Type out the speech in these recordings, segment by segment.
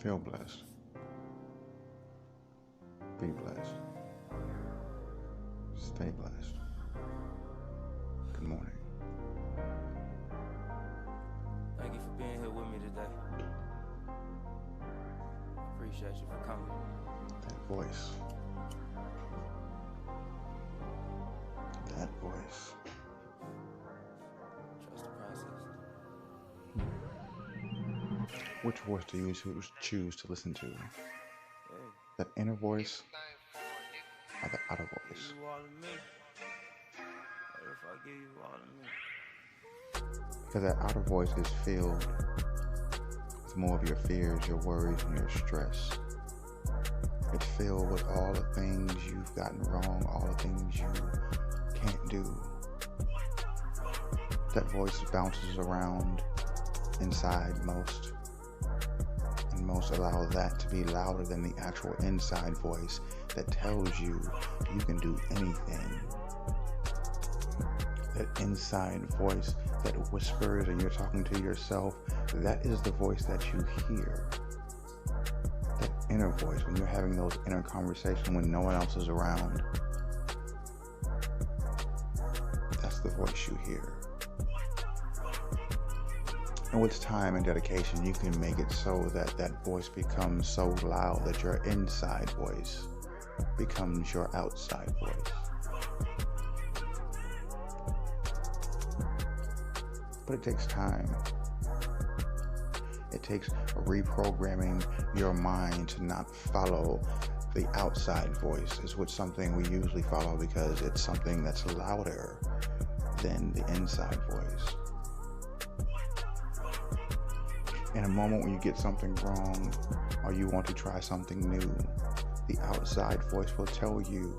Feel blessed. Be blessed. Stay blessed. Good morning. Thank you for being here with me today. Appreciate you for coming. That voice. That voice. Trust the process. Which voice do you choose to listen to? Hey, That inner voice or the outer give voice? you all of me. What if I give you all of me? Because that outer voice is filled with more of your fears, your worries, and your stress. It's filled with all the things you've gotten wrong, all the things you can't do. That voice bounces around inside most, and most allow that to be louder than the actual inside voice that tells you you can do anything. That inside voice that whispers and you're talking to yourself, that is the voice that you hear. That inner voice, when you're having those inner conversations when no one else is around, that's the voice you hear. And with time and dedication, you can make it so that that voice becomes so loud that your inside voice becomes your outside voice. But it takes time. It takes reprogramming your mind to not follow the outside voice, is what something we usually follow because it's something that's louder than the inside voice. In a moment when you get something wrong or you want to try something new, the outside voice will tell you,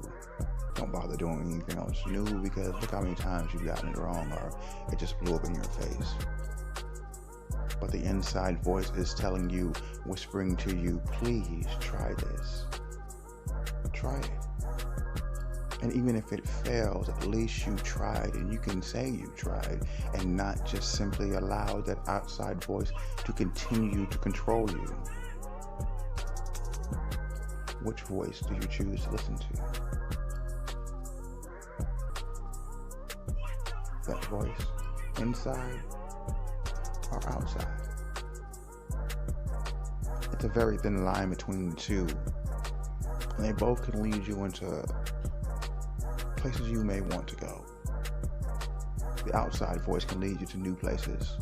don't bother doing anything else new because look how many times you've gotten it wrong or it just blew up in your face. But the inside voice is telling you, whispering to you, please try this. Try it. And even if it fails, at least you tried, and you can say you tried and not just simply allow that outside voice to continue to control you. Which voice do you choose to listen to? That voice inside or outside? It's a very thin line between the two, and they both can lead you into places you may want to go. The outside voice can lead you to new places,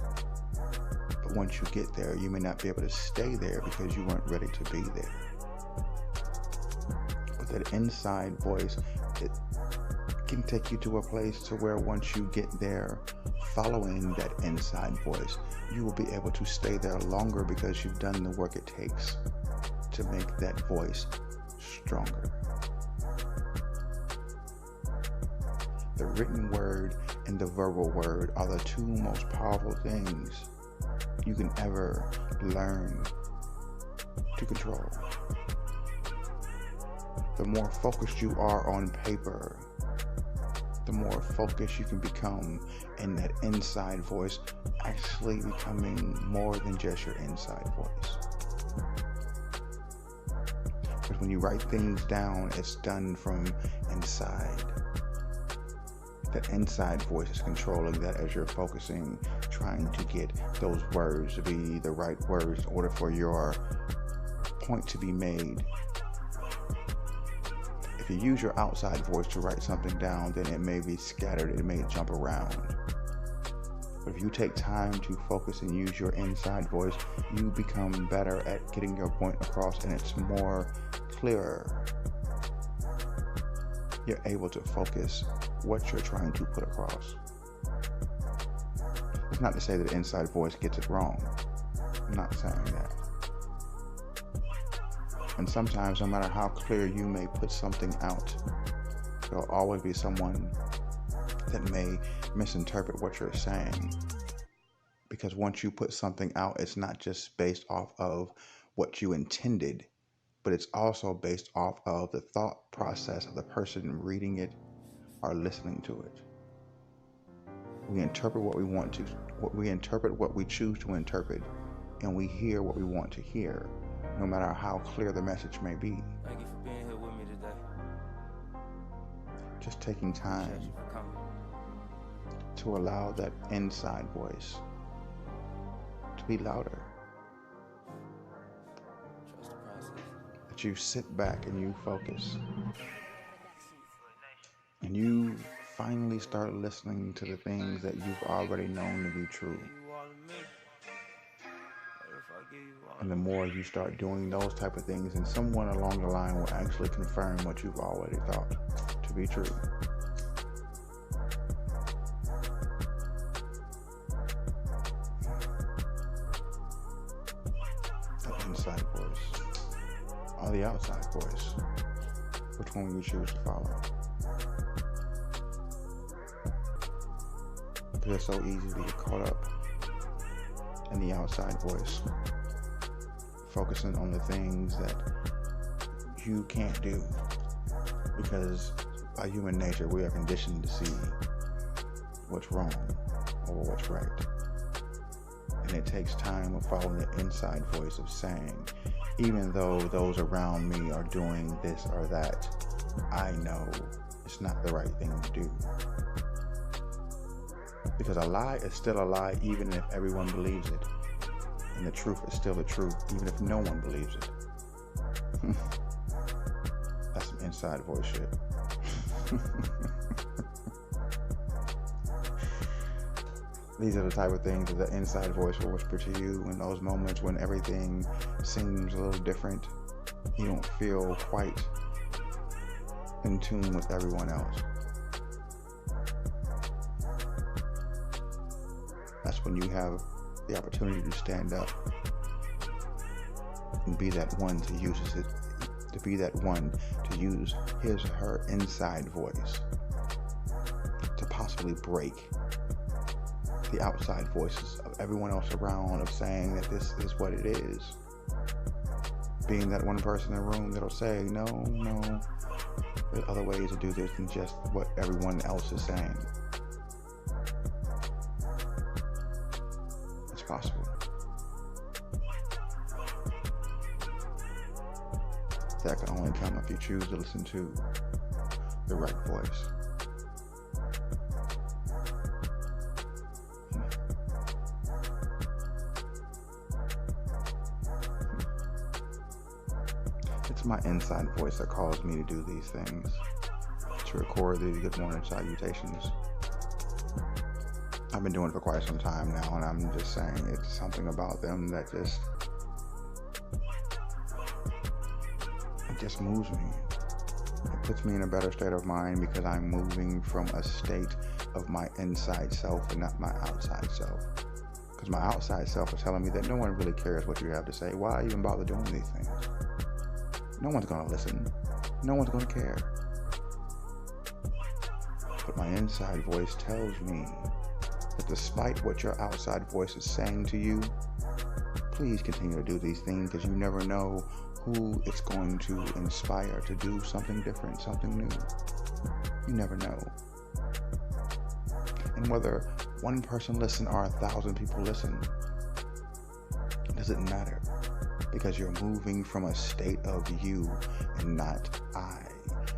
but once you get there, you may not be able to stay there because you weren't ready to be there. But that inside voice, it can take you to a place to where once you get there, following that inside voice, you will be able to stay there longer because you've done the work it takes to make that voice stronger. The written word and the verbal word are the two most powerful things you can ever learn to control. The more focused you are on paper, the more focused you can become in that inside voice actually becoming more than just your inside voice. Because when you write things down, it's done from inside. That inside voice is controlling that as you're focusing, trying to get those words to be the right words in order for your point to be made. If you use your outside voice to write something down, then it may be scattered, it may jump around. But if you take time to focus and use your inside voice, you become better at getting your point across, and it's more clearer. You're able to focus what you're trying to put across. It's not to say that the inside voice gets it wrong. I'm not saying that. And sometimes, no matter how clear you may put something out, there'll always be someone that may misinterpret what you're saying. Because once you put something out, it's not just based off of what you intended, but it's also based off of the thought process of the person reading it or listening to it. We interpret what we want to, we interpret what we choose to interpret, and we hear what we want to hear. no matter how clear the message may be. Thank you for being here with me today. Just taking time Appreciate you for coming. to allow that inside voice to be louder. Trust the process. That you sit back and you focus. And you finally start listening to the things that you've already known to be true. You all of me. What if I give you all And the of me? more you start doing those type of things, and someone along the line will actually confirm what you've already thought to be true. The inside voice or the outside voice. Which one will you choose to follow? Because it's so easy to get caught up in the outside voice, focusing on the things that you can't do, because by human nature we are conditioned to see what's wrong or what's right. And it takes time of following the inside voice of saying, even though those around me are doing this or that, I know it's not the right thing to do. Because a lie is still a lie even if everyone believes it. And the truth is still the truth even if no one believes it. That's some inside voice shit. These are the type of things that the inside voice will whisper to you in those moments when everything seems a little different. You don't feel quite in tune with everyone else. That's when you have the opportunity to stand up and be that one to use his or her inside voice to possibly break the outside voices of everyone else around of saying that this is what it is. Being that one person in the room that'll say, no, there's other ways to do this than just what everyone else is saying. It's possible. That can only come if you choose to listen to the right voice. It's my inside voice that calls me to do these things, to record these good morning salutations. I've been doing it for quite some time now, and I'm just saying it's something about them that just moves me. It puts me in a better state of mind because I'm moving from a state of my inside self and not my outside self. Because my outside self is telling me that no one really cares what you have to say. Why even bother doing these things? No one's going to listen. No one's going to care. But my inside voice tells me that despite what your outside voice is saying to you, please continue to do these things because you never know who it's going to inspire to do something different, something new. You never know. And whether one person listens or 1,000 people listen, it doesn't matter, because you're moving from a state of you and not I.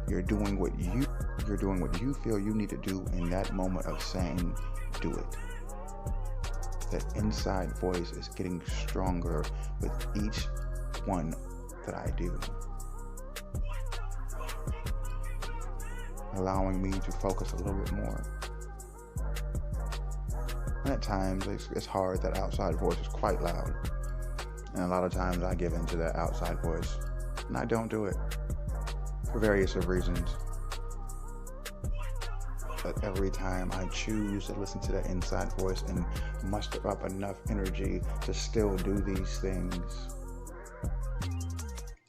You're doing what you feel you need to do in that moment of saying, do it. That inside voice is getting stronger with each one that I do, allowing me to focus a little bit more. And at times it's hard. That outside voice is quite loud, and a lot of times I give in to that outside voice, and I don't do it for various reasons. But every time I choose to listen to that inside voice and muster up enough energy to still do these things,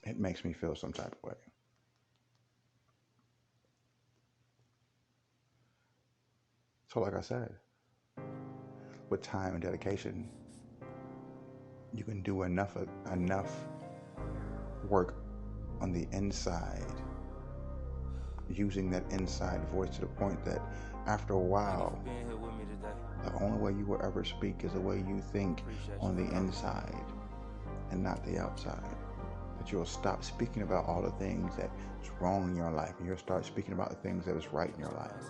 it makes me feel some type of way. So like I said, with time and dedication, you can do enough work on the inside, using that inside voice to the point that after a while, Thank you for being here with me today. the only way you will ever speak is the way you think on the inside and not the outside. That you'll stop speaking about all the things that's wrong in your life, and you'll start speaking about the things that is right in your life.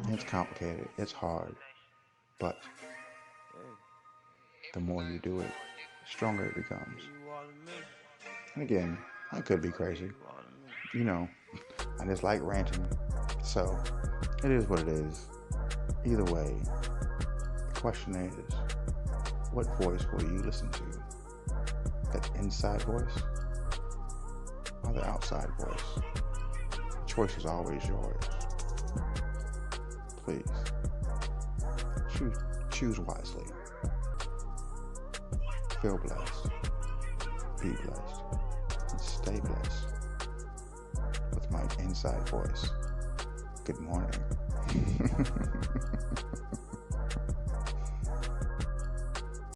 It's complicated, it's hard, but the more you do it, the stronger it becomes. And again, I could be crazy. You know, I just like ranting. So, it is what it is. Either way, the question is, what voice will you listen to? That inside voice or the outside voice? The choice is always yours. Please, choose wisely. Feel blessed. Be blessed. And stay blessed with my inside voice. Good morning.